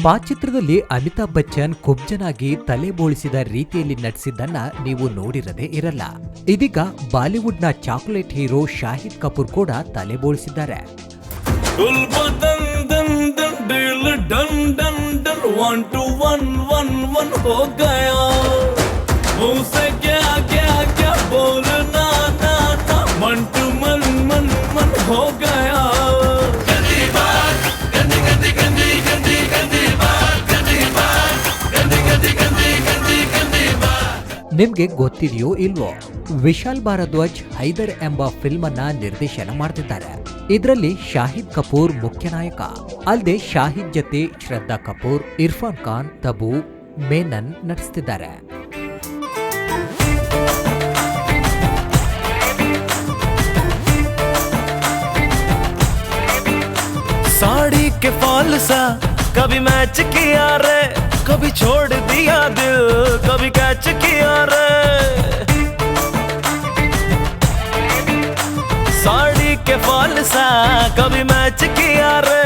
ಫಾ ಚಿತ್ರದಲ್ಲಿ ಅಮಿತಾಬ್ ಬಚ್ಚನ್ ಕುಬ್ಜನಾಗಿ ತಲೆ ಬೋಳಿಸಿದ ರೀತಿಯಲ್ಲಿ ನಟಿಸಿದ್ದನ್ನ ನೀವು ನೋಡಿರದೇ ಇರಲ್ಲ. ಇದೀಗ ಬಾಲಿವುಡ್ನ ಚಾಕೊಲೇಟ್ ಹೀರೋ ಶಾಹಿದ್ ಕಪೂರ್ ಕೂಡ ತಲೆ ಬೋಳಿಸಿದ್ದಾರೆ. ನಿಮ್ಗೆ ಗೊತ್ತಿದೆಯೋ ಇಲ್ವೋ, ವಿಶಾಲ್ ಭಾರದ್ವಾಜ್ ಹೈದರ್ ಎಂಬ ಫಿಲ್ಮ್ ಅನ್ನ ನಿರ್ದೇಶನ ಮಾಡ್ತಿದ್ದಾರೆ. ಇದರಲ್ಲಿ ಶಾಹಿದ್ ಕಪೂರ್ ಮುಖ್ಯ ನಾಯಕ. ಅಲ್ಲದೆ ಶಾಹಿದ್ ಜೊತೆ ಶ್ರದ್ಧಾ ಕಪೂರ್, ಇರ್ಫಾನ್ ಖಾನ್, ತಬು, ಮೇನನ್ ನಟಿಸ್ತಿದ್ದಾರೆ. साड़ी के फॉल सा कभी मैच किया रे, कभी छोड़ दिया दिल, कभी कैच किया रे. साड़ी के फॉल सा कभी मैच किया रे.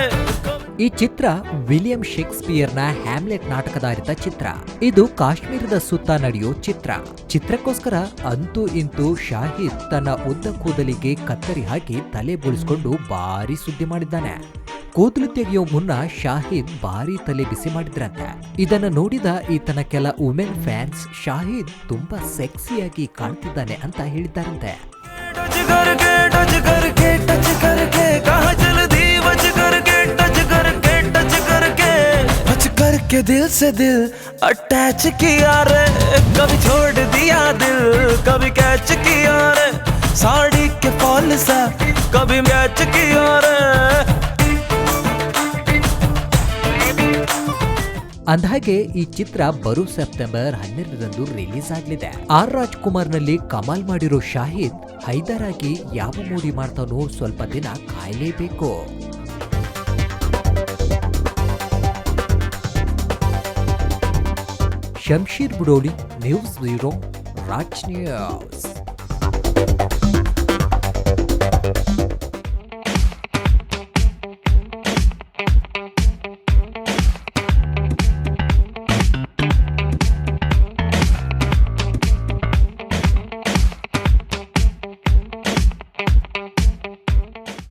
ಈ ಚಿತ್ರ ವಿಲಿಯಂ ಶೇಕ್ಸ್ಪಿಯರ್ನ ಹ್ಯಾಮ್ಲೆಟ್ ನಾಟಕಧಾರಿತ ಚಿತ್ರ. ಇದು ಕಾಶ್ಮೀರದ ಸುತ್ತ ನಡೆಯೋ ಚಿತ್ರ. ಚಿತ್ರಕ್ಕೋಸ್ಕರ ಅಂತೂ ಇಂತೂ ಶಾಹಿದ್ ತನ್ನ ಉದ್ದ ಕೂದಲಿಗೆ ಕತ್ತರಿ ಹಾಕಿ ತಲೆ ಬೋಳಿಸಿಕೊಂಡು ಭಾರಿ ಸುದ್ದಿ ಮಾಡಿದ್ದಾನೆ. ಕೂದಲು ತೆಗೆಯೋ ಮುನ್ನ ಶಾಹಿದ್ ಭಾರಿ ತಲೆ ಬಿಸಿ ಮಾಡಿದ್ರಂತೆ. ಇದನ್ನ ನೋಡಿದ ಈತನ ಕೆಲ ವುಮೆನ್ ಫ್ಯಾನ್ಸ್ ಶಾಹಿದ್ ತುಂಬಾ ಸೆಕ್ಸಿಯಾಗಿ ಕಾಣ್ತಿದ್ದಾನೆ ಅಂತ ಹೇಳಿದ್ದಾರಂತೆ. के दिल से दिल अटैच किया रे, कभी छोड़ दिया दिल, कभी कैच किया रे. साड़ी के फॉल सा कभी मैच किया रे. ಅಂದಹಾಗೆ ಈ ಚಿತ್ರ ಬರೋ ಸೆಪ್ಟೆಂಬರ್ 12ರಂದು ರಿಲೀಸ್ ಆಗಲಿದೆ. ಆರ್ ರಾಜ್ಕುಮಾರ್ನಲ್ಲಿ ಕಮಾಲ್ ಮಾಡಿರೋ ಶಾಹಿದ್ ಹೈದರ್ ಆಗಿ ಯಾವ ಮೋಡಿ ಮಾಡ್ತಾನೋ ಸ್ವಲ್ಪ ದಿನ ಕಾಯಲೇಬೇಕು. Shamsheer Budoli, news bureau, Raj news.